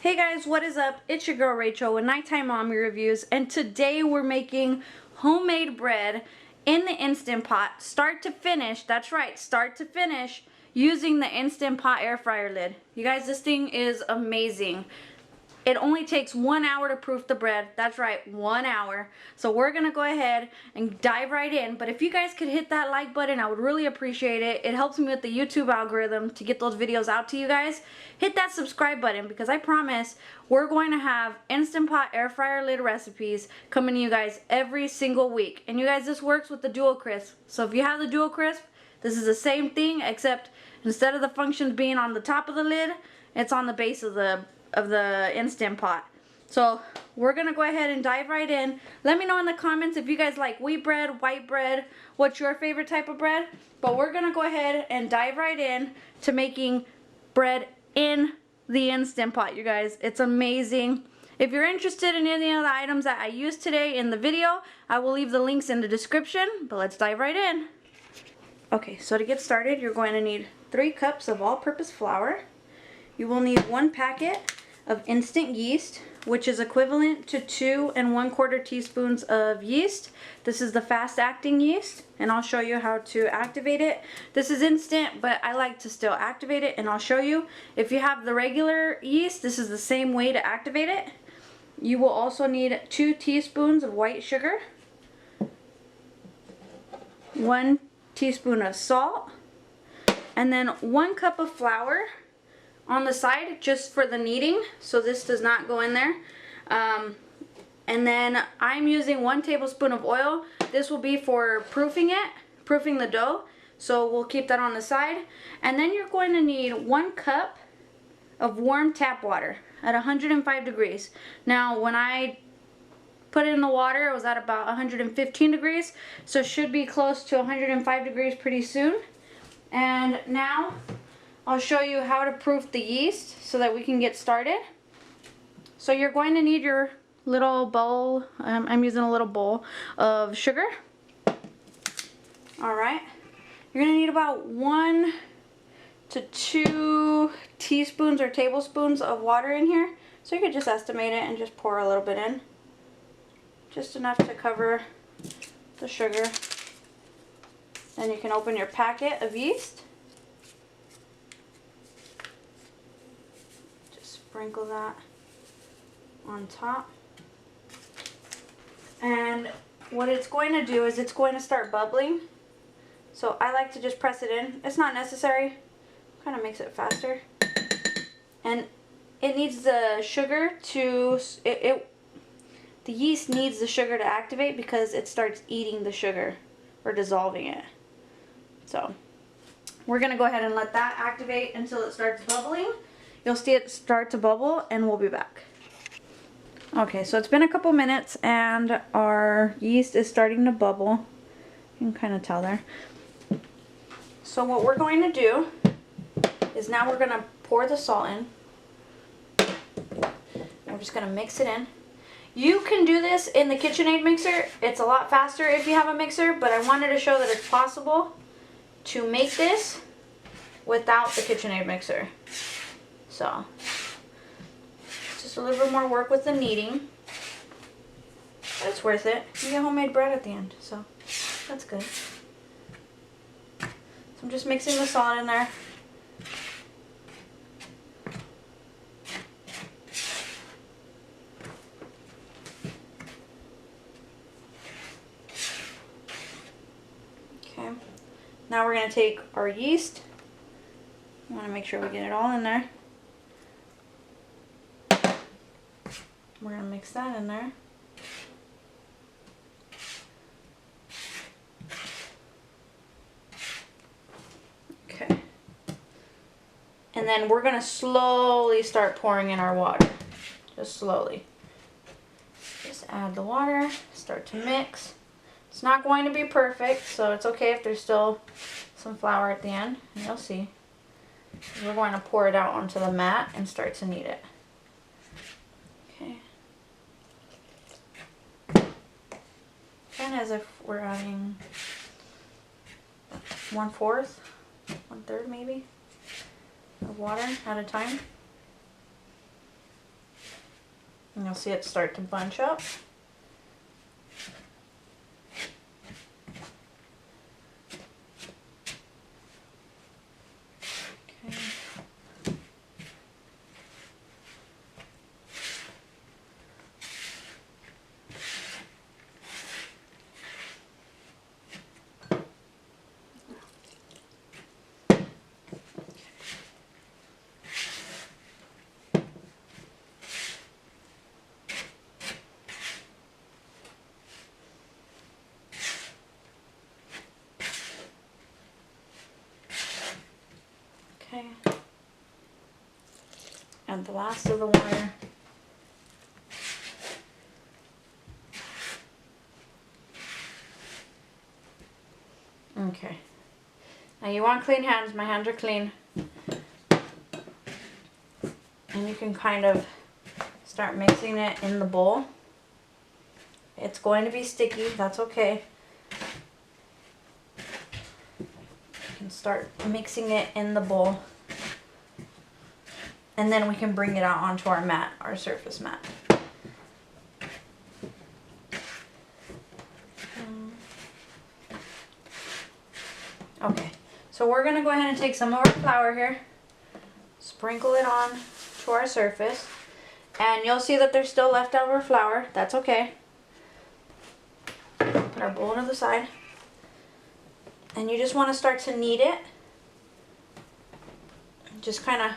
Hey guys, what is up? It's your girl Rachel with Nighttime Mommy Reviews, and today we're making homemade bread in the Instant Pot, start to finish. That's right, start to finish, using the Instant Pot air fryer lid. You guys, this thing is amazing. It only takes 1 hour to proof the bread. That's right, 1 hour. So we're gonna go ahead and dive right in. But if you guys could hit that like button, I would really appreciate it. It helps me with the YouTube algorithm to get those videos out to you guys. Hit that subscribe button because I promise we're going to have Instant Pot air fryer lid recipes coming to you guys every single week. And you guys, this works with the Dual Crisp. So if you have the Dual Crisp, this is the same thing, except instead of the functions being on the top of the lid, it's on the base of the Instant Pot. So we're gonna go ahead and dive right in. Let me know in the comments if you guys like wheat bread, white bread, what's your favorite type of bread. But we're gonna go ahead and dive right in to making bread in the Instant Pot, you guys. It's amazing. If you're interested in any of the items that I used today in the video, I will leave the links in the description, but let's dive right in. Okay, so to get started, you're going to need 3 cups of all-purpose flour. You will need 1 packet of instant yeast, which is equivalent to 2 1/4 teaspoons of yeast. This is the fast-acting yeast, and I'll show you how to activate it. This is instant, but I like to still activate it, and I'll show you. If you have the regular yeast, this is the same way to activate it. You will also need 2 teaspoons of white sugar, 1 teaspoon of salt, and then 1 cup of flour on the side just for the kneading, so this does not go in there. And then I'm using 1 tablespoon of oil. This will be for proofing the dough, so we'll keep that on the side. And then you're going to need 1 cup of warm tap water at 105 degrees. Now when I put it in the water, it was at about 115 degrees, so it should be close to 105 degrees pretty soon. And now I'll show you how to proof the yeast so that we can get started. So you're going to need your little bowl, I'm using a little bowl of sugar. Alright, you're going to need about 1 to 2 teaspoons or tablespoons of water in here. So you could just estimate it and just pour a little bit in. Just enough to cover the sugar. Then you can open your packet of yeast. Sprinkle that on top. And what it's going to do is it's going to start bubbling. So I like to just press it in. It's not necessary. Kind of makes it faster. And it needs the sugar to, the yeast needs the sugar to activate because it starts eating the sugar or dissolving it. So we're going to go ahead and let that activate until it starts bubbling. You'll see it start to bubble, and we'll be back. Okay, so it's been a couple minutes and our yeast is starting to bubble. You can kind of tell there. So what we're going to do is now we're going to pour the salt in. We're just going to mix it in. You can do this in the KitchenAid mixer. It's a lot faster if you have a mixer, but I wanted to show that it's possible to make this without the KitchenAid mixer. So, just a little bit more work with the kneading, but it's worth it. You get homemade bread at the end, so that's good. So I'm just mixing the salt in there. Okay, now we're going to take our yeast. I want to make sure we get it all in there. We're going to mix that in there. Okay. And then we're going to slowly start pouring in our water. Just slowly. Just add the water, start to mix. It's not going to be perfect, so it's okay if there's still some flour at the end, and you'll see. We're going to pour it out onto the mat and start to knead it. Okay. Kind of as if we're adding 1/4, 1/3 maybe of water at a time. And you'll see it start to bunch up. Okay. And the last of the water. Okay. Now you want clean hands. My hands are clean. And you can kind of start mixing it in the bowl. It's going to be sticky. That's okay. You can start mixing it in the bowl. And then we can bring it out onto our mat, our surface mat. Okay, so we're going to go ahead and take some of our flour here, sprinkle it on to our surface, and you'll see that there's still leftover flour. That's okay. Put our bowl to the side, and you just want to start to knead it. Just kind of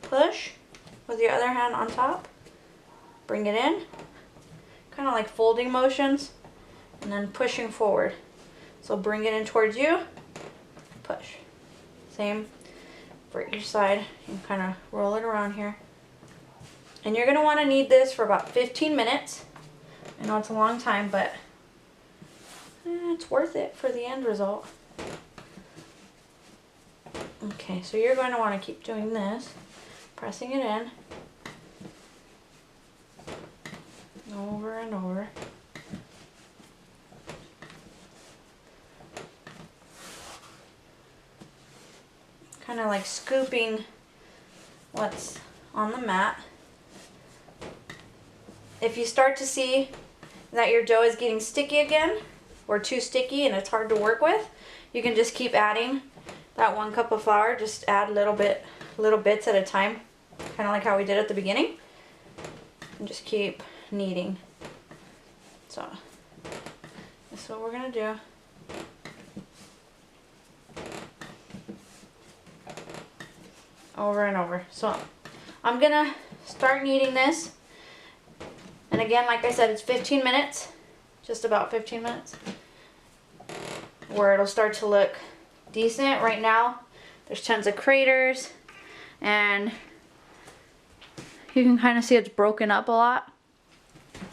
push with your other hand on top, bring it in, kind of like folding motions, and then pushing forward. So bring it in towards you, push. Same for each side. You can kind of roll it around here. And you're going to want to knead this for about 15 minutes. I know it's a long time, but it's worth it for the end result. Okay, so you're going to want to keep doing this, pressing it in, over and over. Kind of like scooping what's on the mat. If you start to see that your dough is getting sticky again, or too sticky and it's hard to work with, you can just keep adding that 1 cup of flour. Just add little bits at a time, kind of like how we did at the beginning, and just keep kneading. So that's what we're gonna do. Over and over. So I'm gonna start kneading this, and again, like I said, it's 15 minutes, just about 15 minutes, where it'll start to look decent. Right now there's tons of craters, and you can kind of see it's broken up a lot.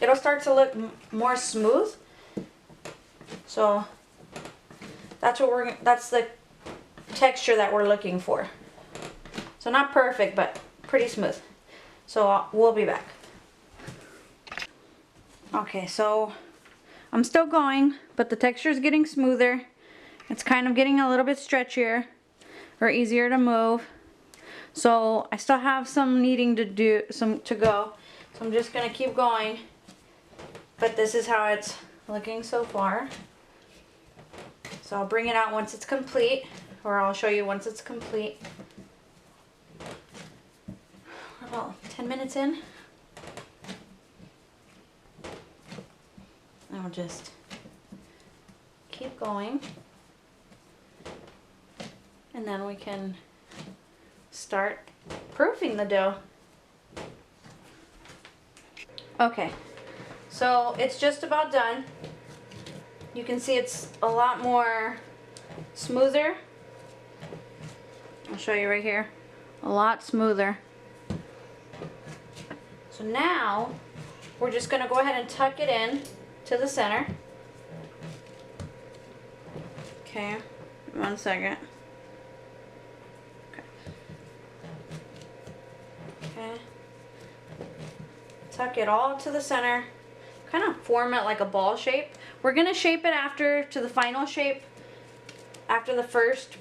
It'll start to look more smooth, so that's the texture that we're looking for. So not perfect, but pretty smooth. So we'll be back. Okay, so I'm still going, but the texture is getting smoother. It's kind of getting a little bit stretchier or easier to move. So I still have some kneading to go. So I'm just gonna keep going. But this is how it's looking so far. So I'll bring it out once it's complete, or I'll show you once it's complete. About 10 minutes in. I'll just keep going, and then we can start proofing the dough. Okay, so it's just about done. You can see it's a lot more smoother. I'll show you right here. A lot smoother. So now we're just going to go ahead and tuck it in to the center. Okay, 1 second. Okay. Tuck it all to the center. Kind of form it like a ball shape. We're going to shape it after to the final shape after the first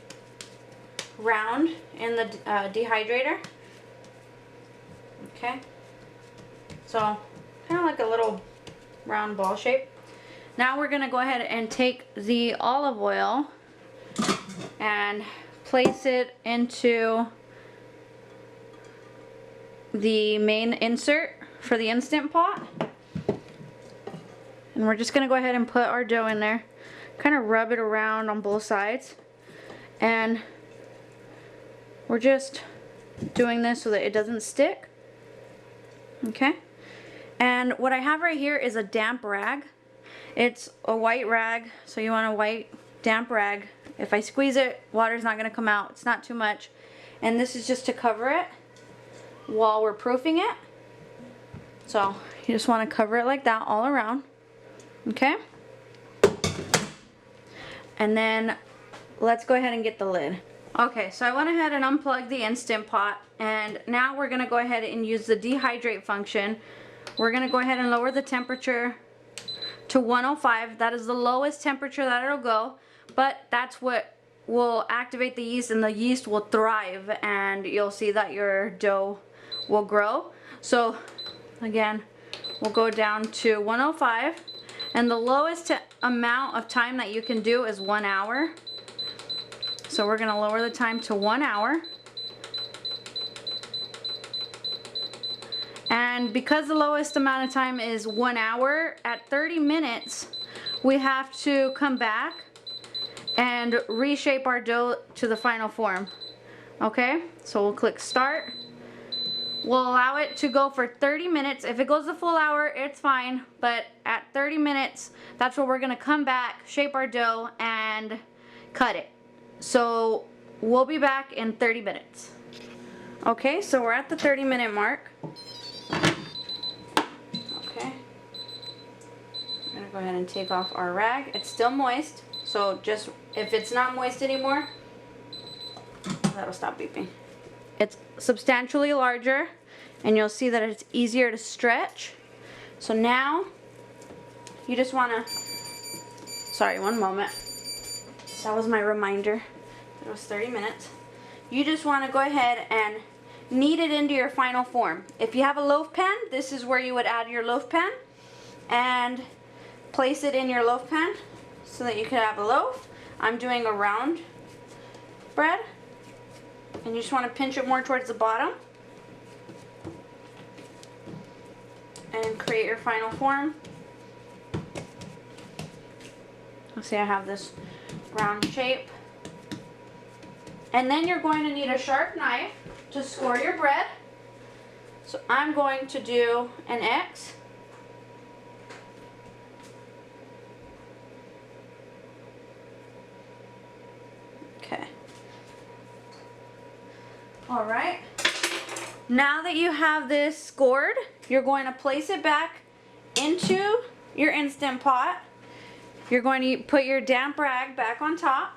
round in the dehydrator. Okay. So kind of like a little round ball shape. Now we're gonna go ahead and take the olive oil and place it into the main insert for the Instant Pot. And we're just gonna go ahead and put our dough in there, kind of rub it around on both sides. And we're just doing this so that it doesn't stick. Okay. And what I have right here is a damp rag. It's a white rag, so you want a white damp rag. If I squeeze it, water's not gonna come out. It's not too much. And this is just to cover it while we're proofing it. So you just want to cover it like that all around. Okay? And then let's go ahead and get the lid. Okay, so I went ahead and unplugged the Instant Pot, and now we're gonna go ahead and use the dehydrate function. We're gonna go ahead and lower the temperature to 105. That is the lowest temperature that it'll go, but that's what will activate the yeast, and the yeast will thrive, and you'll see that your dough will grow. So again, we'll go down to 105, and the lowest amount of time that you can do is 1 hour. So we're gonna lower the time to 1 hour. And because the lowest amount of time is 1 hour, at 30 minutes, we have to come back and reshape our dough to the final form. Okay, so we'll click start. We'll allow it to go for 30 minutes. If it goes the full hour, it's fine. But at 30 minutes, that's where we're gonna come back, shape our dough, and cut it. So we'll be back in 30 minutes. Okay, so we're at the 30-minute mark. Okay. We're gonna go ahead and take off our rag. It's still moist, so just if it's not moist anymore, that'll stop beeping. It's substantially larger, and you'll see that it's easier to stretch. So now you just wanna, sorry, one moment. That was my reminder. It was 30 minutes. You just want to go ahead and knead it into your final form. If you have a loaf pan, this is where you would add your loaf pan and place it in your loaf pan so that you can have a loaf. I'm doing a round bread, and you just want to pinch it more towards the bottom and create your final form. Let's see, I have this round shape. And then you're going to need a sharp knife to score your bread. So I'm going to do an X. Okay. All right. Now that you have this scored, you're going to place it back into your Instant Pot. You're going to put your damp rag back on top.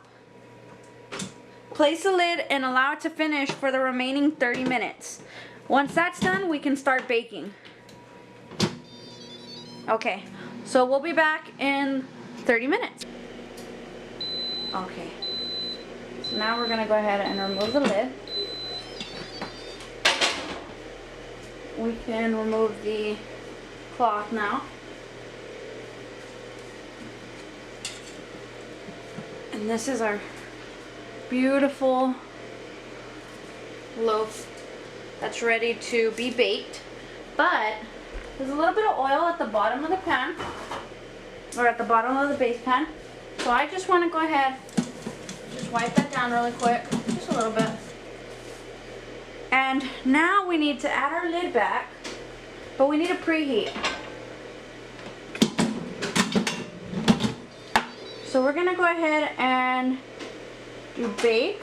Place the lid and allow it to finish for the remaining 30 minutes. Once that's done, we can start baking. Okay, so we'll be back in 30 minutes. Okay, so now we're gonna go ahead and remove the lid. We can remove the cloth now. And this is our beautiful loaf that's ready to be baked. But there's a little bit of oil at the bottom of the pan, or at the bottom of the base pan. So I just want to go ahead, just wipe that down really quick, just a little bit. And now we need to add our lid back, but we need to preheat. So we're gonna go ahead and do bake.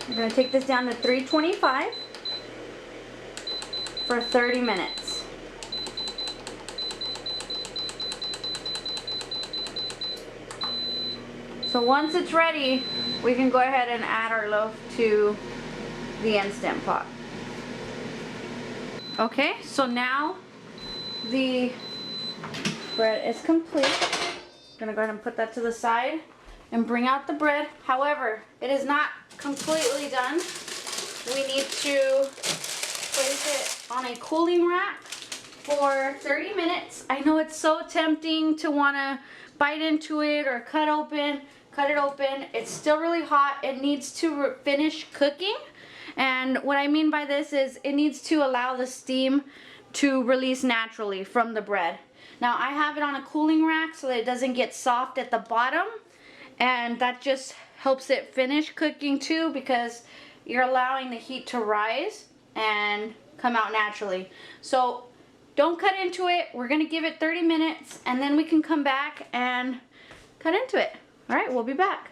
We're gonna take this down to 325 for 30 minutes. So once it's ready, we can go ahead and add our loaf to the Instant Pot. Okay, so now the bread is complete. I'm gonna go ahead and put that to the side and bring out the bread. However, it is not completely done. We need to place it on a cooling rack for 30 minutes. I know it's so tempting to want to bite into it or cut it open. It's still really hot. It needs to finish cooking. And what I mean by this is it needs to allow the steam to release naturally from the bread. Now I have it on a cooling rack so that it doesn't get soft at the bottom, and that just helps it finish cooking too, because you're allowing the heat to rise and come out naturally. So don't cut into it. We're gonna give it 30 minutes and then we can come back and cut into it. All right, we'll be back.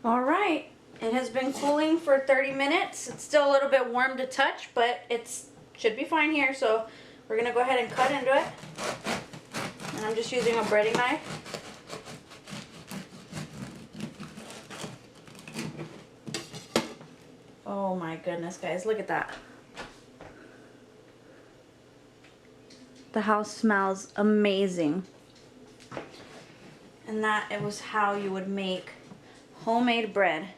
All right, it has been cooling for 30 minutes. It's still a little bit warm to touch, but it should be fine here. So we're gonna go ahead and cut into it. And I'm just using a breading knife. Oh my goodness, guys, look at that. The house smells amazing. And that it was how you would make homemade bread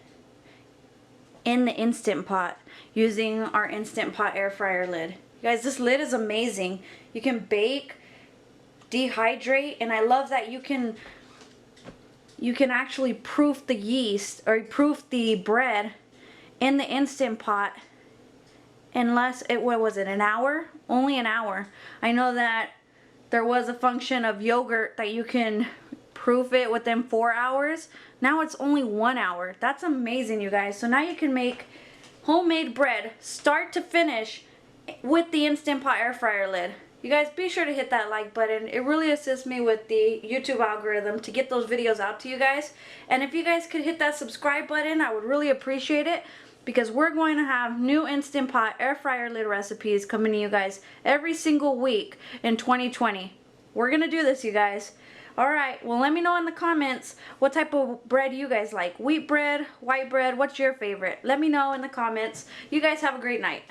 in the Instant Pot using our Instant Pot air fryer lid. You guys, this lid is amazing. You can bake, dehydrate, and I love that you can actually proof the yeast or proof the bread in the Instant Pot in less, what was it, an hour? Only an hour. I know that there was a function of yogurt that you can proof it within 4 hours. Now it's only 1 hour. That's amazing, you guys. So now you can make homemade bread start to finish with the Instant Pot air fryer lid. You guys, be sure to hit that like button. It really assists me with the YouTube algorithm to get those videos out to you guys. And if you guys could hit that subscribe button, I would really appreciate it, because we're going to have new Instant Pot air fryer lid recipes coming to you guys every single week in 2020. We're going to do this, you guys. Alright, well, let me know in the comments what type of bread you guys like. Wheat bread, white bread, what's your favorite? Let me know in the comments. You guys have a great night.